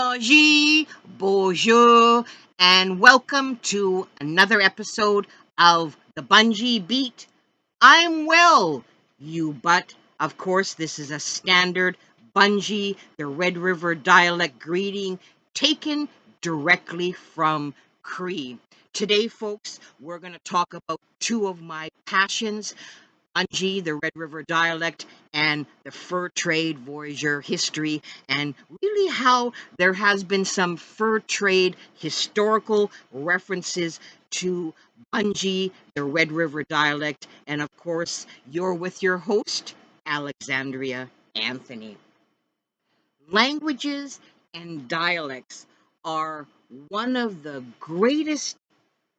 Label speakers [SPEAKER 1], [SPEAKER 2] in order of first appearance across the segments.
[SPEAKER 1] Bungie, bonjour, and welcome to another episode of the Bungi Beat. I'm well, you but. Of course, this is a standard Bungie, the Red River Dialect greeting taken directly from Cree. Today, folks, we're going to talk about two of my passions, Bungie, the Red River Dialect, and the fur trade voyageur history, and really how there has been some fur trade historical references to Bungie, the Red River Dialect, and of course, you're with your host, Alexandria Anthony. Languages and dialects are one of the greatest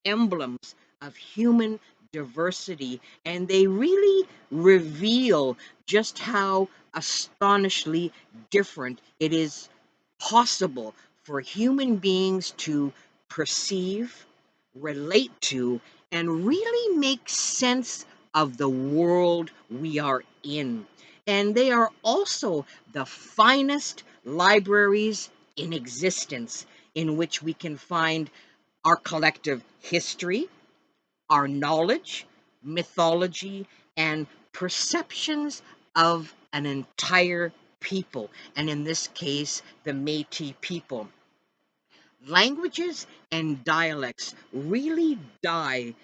[SPEAKER 1] emblems of human diversity, and they really reveal just how astonishingly different it is possible for human beings to perceive, relate to, and really make sense of the world we are in. And they are also the finest libraries in existence in which we can find our collective history, our knowledge, mythology, and perceptions of an entire people, and in this case, the Métis people. Languages and dialects really die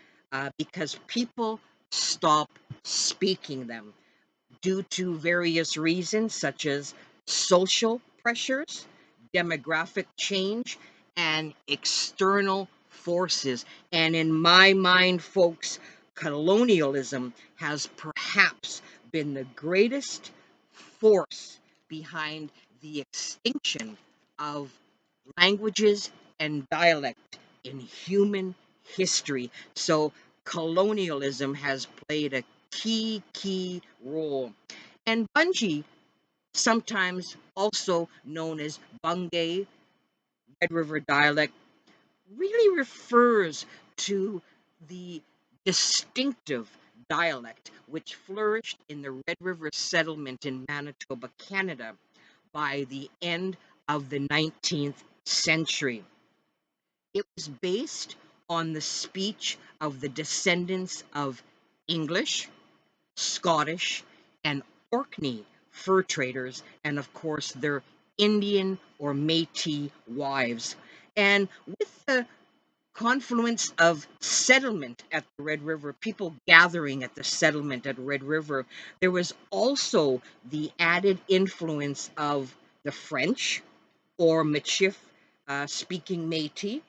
[SPEAKER 1] because people stop speaking them due to various reasons such as social pressures, demographic change, and external forces. And in my mind, folks, colonialism has perhaps been the greatest force behind the extinction of languages and dialect in human history. So colonialism has played a key role. And Bungie, sometimes also known as Bungay, Red River Dialect, really refers to the distinctive dialect which flourished in the Red River settlement in Manitoba, Canada, by the end of the 19th century. It was based on the speech of the descendants of English, Scottish, and Orkney fur traders, and of course their Indian or Métis wives. And with the confluence of settlement at the Red River, people gathering at the settlement at Red River, there was also the added influence of the French or Michif speaking Métis,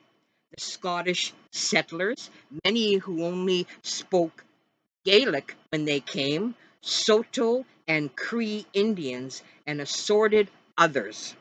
[SPEAKER 1] the Scottish settlers, many who only spoke Gaelic when they came, Saulteaux and Cree Indians, and assorted others.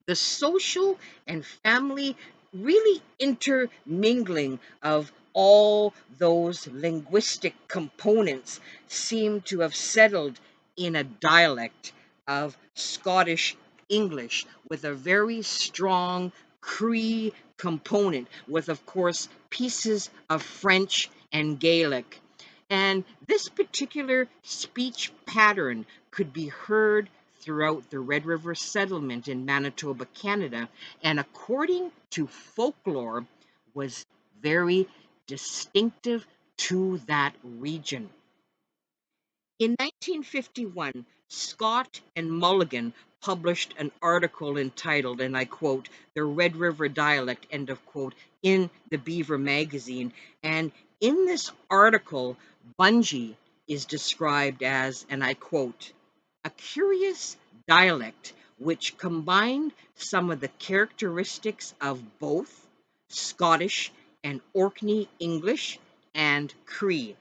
[SPEAKER 1] The social and family really intermingling of all those linguistic components seem to have settled in a dialect of Scottish English with a very strong Cree component, with, of course, pieces of French and Gaelic. And this particular speech pattern could be heard throughout the Red River settlement in Manitoba, Canada, and according to folklore, was very distinctive to that region. In 1951, Scott and Mulligan published an article entitled, and I quote, "The Red River Dialect," end of quote, in the Beaver magazine. And in this article, Bungie is described as, and I quote, "a curious dialect which combined some of the characteristics of both Scottish and Orkney English and Cree.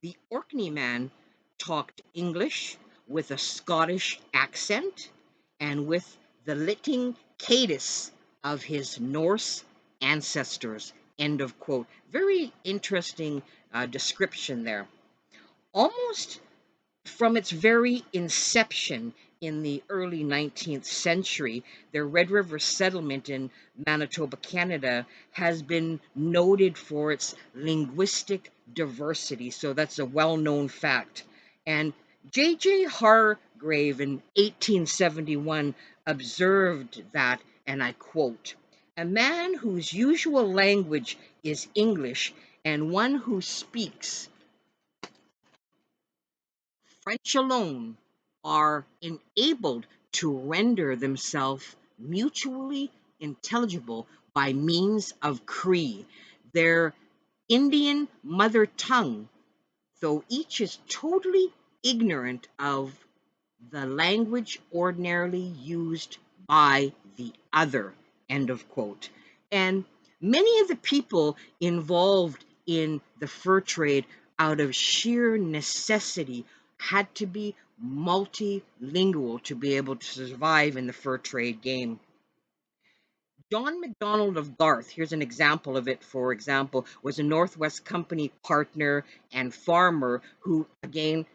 [SPEAKER 1] The Orkney man talked English with a Scottish accent and with the lilting cadis of his Norse ancestors." End of quote. Very interesting description there. Almost from its very inception in the early 19th century, the Red River settlement in Manitoba, Canada, has been noted for its linguistic diversity. So that's a well known fact. And J.J. Hargrave in 1871 observed that, and I quote, "A man whose usual language is English and one who speaks French alone are enabled to render themselves mutually intelligible by means of Cree, their Indian mother tongue, though each is totally ignorant of the language ordinarily used by the other." End of quote. And many of the people involved in the fur trade, out of sheer necessity, had to be multilingual to be able to survive in the fur trade game. John MacDonald of Garth, here's an example of it, for example, was a Northwest Company partner and farmer who, again,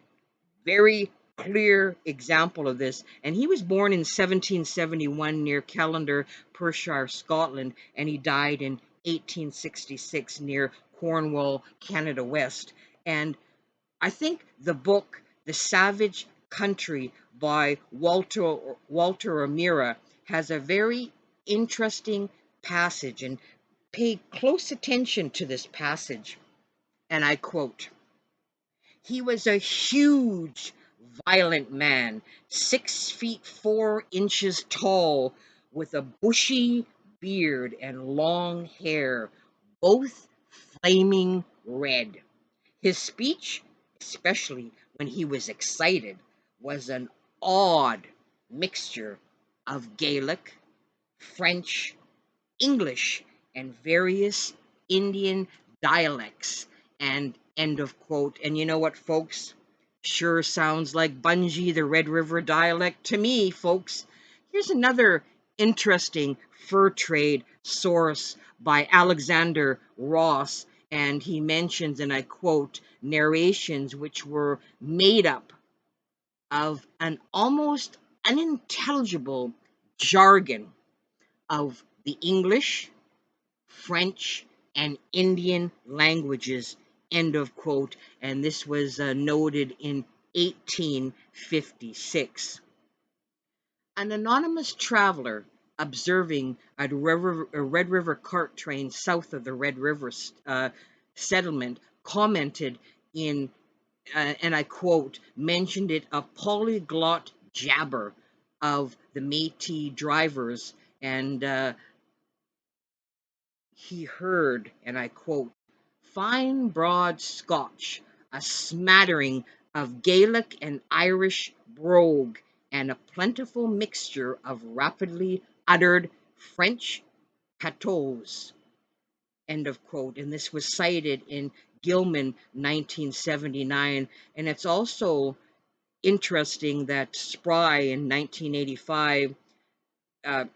[SPEAKER 1] very clear example of this. And he was born in 1771 near Callander, Perthshire, Scotland, and he died in 1866 near Cornwall, Canada West. And I think the book The Savage Country by Walter O'Meara has a very interesting passage, and pay close attention to this passage. And I quote, "He was a huge, violent man, 6 feet 4 inches tall, with a bushy beard and long hair, both flaming red. His speech, especially when he was excited, was an odd mixture of Gaelic, French, English, and various Indian dialects." And end of quote. And you know what, folks? Sure sounds like Bungee, the Red River dialect to me, folks. Here's another interesting fur trade source by Alexander Ross, and he mentions, and I quote, "narrations which were made up of an almost unintelligible jargon of the English, French, and Indian languages." End of quote. And this was noted in 1856. An anonymous traveler observing a Red River cart train south of the Red River settlement commented in, and I quote, mentioned it a polyglot jabber of the Métis drivers, and he heard, and I quote, "fine broad Scotch, a smattering of Gaelic and Irish brogue, and a plentiful mixture of rapidly uttered French patois." End of quote. And this was cited in Gilman, 1979. And it's also interesting that Spry in 1985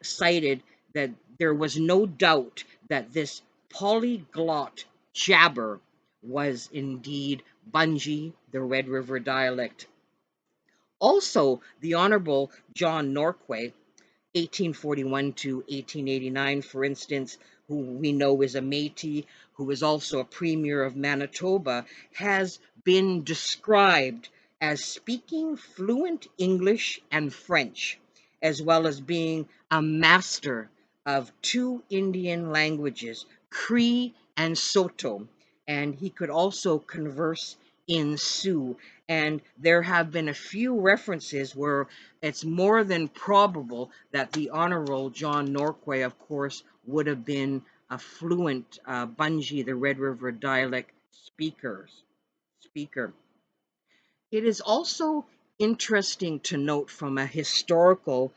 [SPEAKER 1] cited that there was no doubt that this polyglot jabber was indeed Bungie, the Red River dialect. Also, the Honorable John Norquay, 1841 to 1889, for instance, who we know is a Métis, who is also a premier of Manitoba, has been described as speaking fluent English and French, as well as being a master of two Indian languages, Cree and Saulteaux, and he could also converse in Sioux. And there have been a few references where it's more than probable that the Honorable John Norquay, of course, would have been a fluent Bungee, the Red River dialect speaker. It is also interesting to note from a historical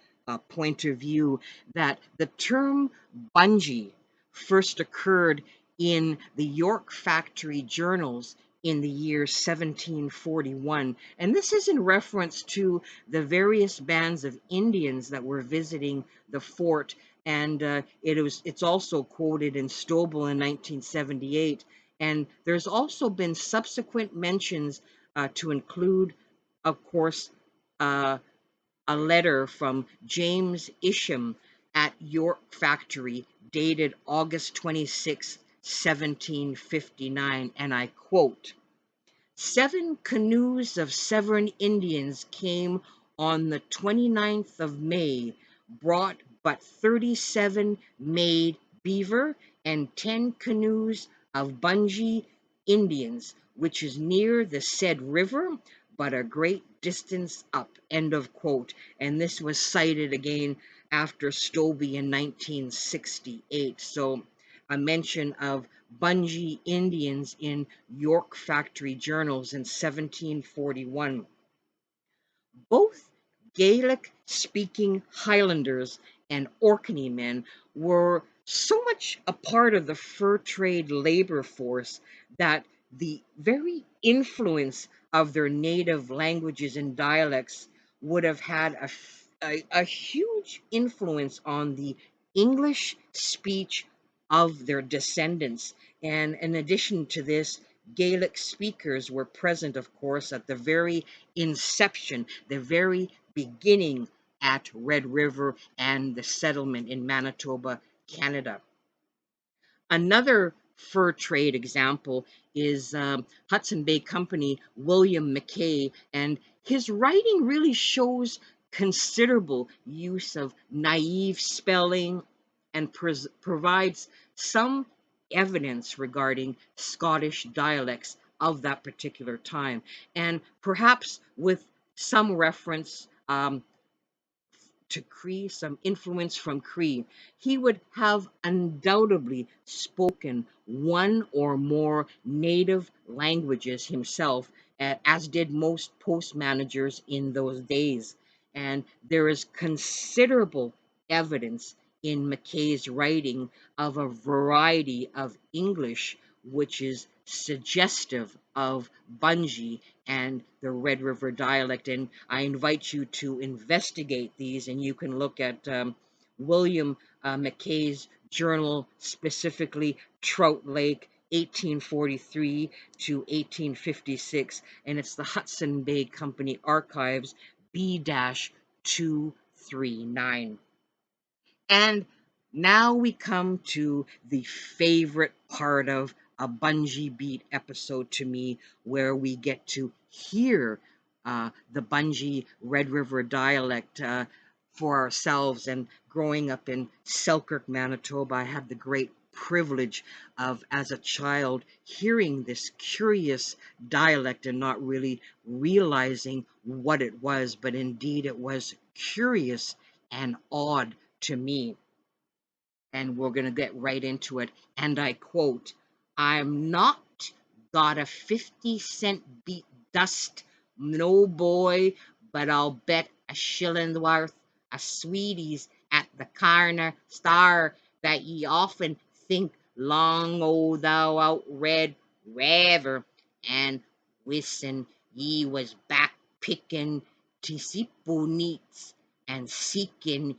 [SPEAKER 1] point of view that the term Bungee first occurred in the York Factory Journals in the year 1741. And this is in reference to the various bands of Indians that were visiting the fort. And it's also quoted in Stovall in 1978. And there's also been subsequent mentions to include, of course, uh, a letter from James Isham at York Factory dated August 26, 1759, and I quote, 7 canoes of Severn Indians came on the 29th of May, brought but 37 made beaver and 10 canoes of Bungee Indians, which is near the said river, but a great distance up. End of quote. And this was cited again after Stobie in 1968. So a mention of Bungie Indians in York Factory Journals in 1741. Both Gaelic speaking Highlanders and Orkney men were so much a part of the fur trade labor force that the very influence of their native languages and dialects would have had a huge influence on the English speech of their descendants. And in addition to this, Gaelic speakers were present, of course, at the very inception, the very beginning at Red River and the settlement in Manitoba, Canada. Another fur trade example is Hudson Bay Company, William Mackay, and his writing really shows considerable use of naive spelling and provides some evidence regarding Scottish dialects of that particular time, and perhaps with some reference to Cree, some influence from Cree. He would have undoubtedly spoken one or more native languages himself, as did most post managers in those days. And there is considerable evidence in Mackay's writing of a variety of English which is suggestive of Bungee and the Red River dialect. And I invite you to investigate these, and you can look at William Mackay's journal, specifically Trout Lake, 1843 to 1856, and it's the Hudson Bay Company Archives, B-239. And now we come to the favorite part of a Bungi Beat episode to me, where we get to hear the Bungi Red River dialect for ourselves. And growing up in Selkirk, Manitoba, I had the great privilege of, as a child, hearing this curious dialect and not really realizing what it was, but indeed it was curious and odd to me. And we're going to get right into it. And I quote, "I'm not got a 50-cent beat dust, no boy, but I'll bet a shilling worth of sweeties at the corner star that ye often think long o' thou out Red River, and wisten ye was back picking tisipo neats and seeking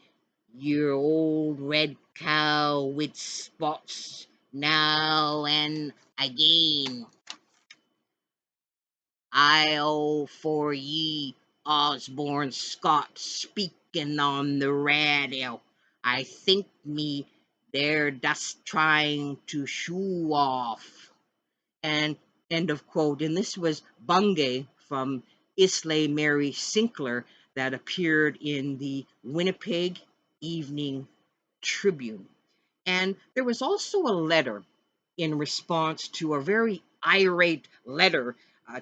[SPEAKER 1] your old red cow with spots now and again. I owe for ye Osborne Scott speaking on the radio. I think me they're just trying to show off." And end of quote. And this was Bungay from Islay Mary Sinclair that appeared in the Winnipeg Evening Tribune. And there was also a letter in response to a very irate letter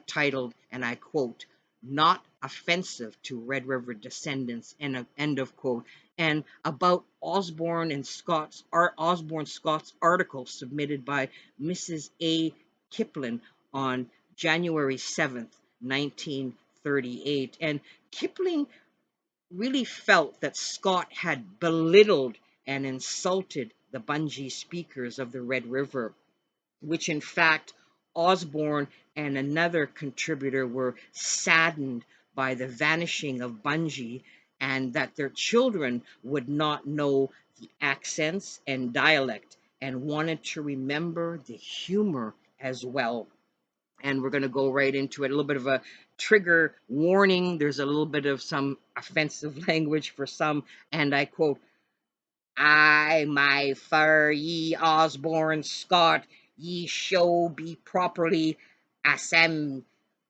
[SPEAKER 1] titled, and I quote, "Not offensive to Red River descendants," end of quote, and about Osborne Scott's article submitted by Mrs. A. Kipling on January 7th, 1938. And Kipling really felt that Scott had belittled and insulted the Bungee speakers of the Red River, which in fact Osborne and another contributor were saddened by the vanishing of Bungee, and that their children would not know the accents and dialect, and wanted to remember the humor as well. And we're going to go right into it. A little bit of a trigger warning. There's a little bit of some offensive language for some, and I quote, "I, my fur, ye Osborne Scott, ye show be properly assem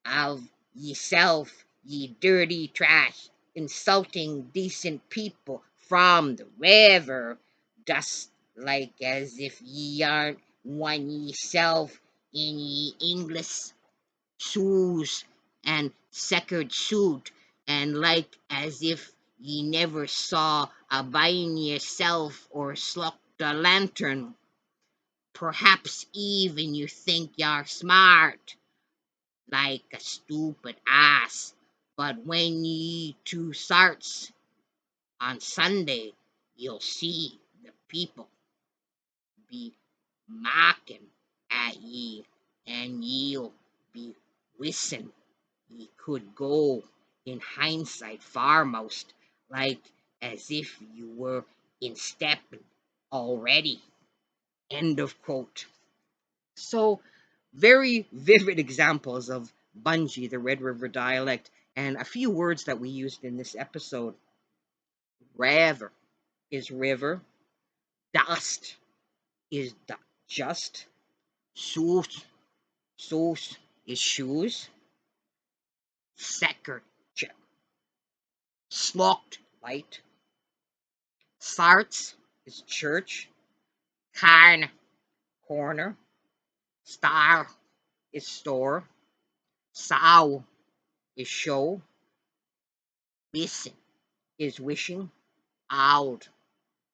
[SPEAKER 1] of yeself, ye dirty trash, insulting decent people from the river, just like as if ye aren't one yeself in ye English shoes and checkered suit, and like as if ye never saw a vine yourself or slucked a lantern. Perhaps even you think you're smart, like a stupid ass. But when ye two starts on Sunday, you'll see the people be mocking at ye, and ye'll be wishing ye could go in hindsight farmost, like as if you were in stepping already. End of quote. So, very vivid examples of Bungee, the Red River dialect, and a few words that we used in this episode. River is river, dust is just, shoes, shoes is shoes, second, slocked light, sarts is church, carn, corner, star is store, sow is show, wissen is wishing, old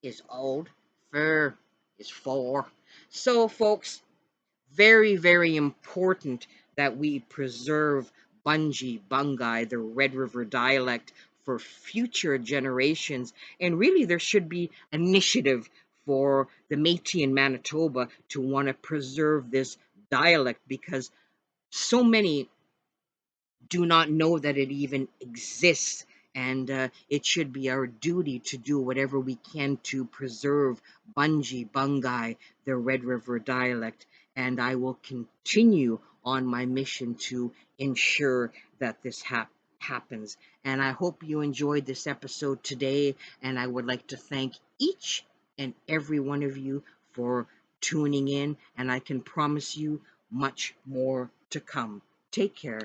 [SPEAKER 1] is old, fur is for. So, folks, very, very important that we preserve Bungee, Bungay, the Red River dialect for future generations. And really, there should be initiative for the Métis in Manitoba to want to preserve this dialect because so many do not know that it even exists. And it should be our duty to do whatever we can to preserve Bungie, Bungay, the Red River dialect. And I will continue on my mission to ensure that this happens. And I hope you enjoyed this episode today. And I would like to thank each and every one of you for tuning in. And I can promise you much more to come. Take care.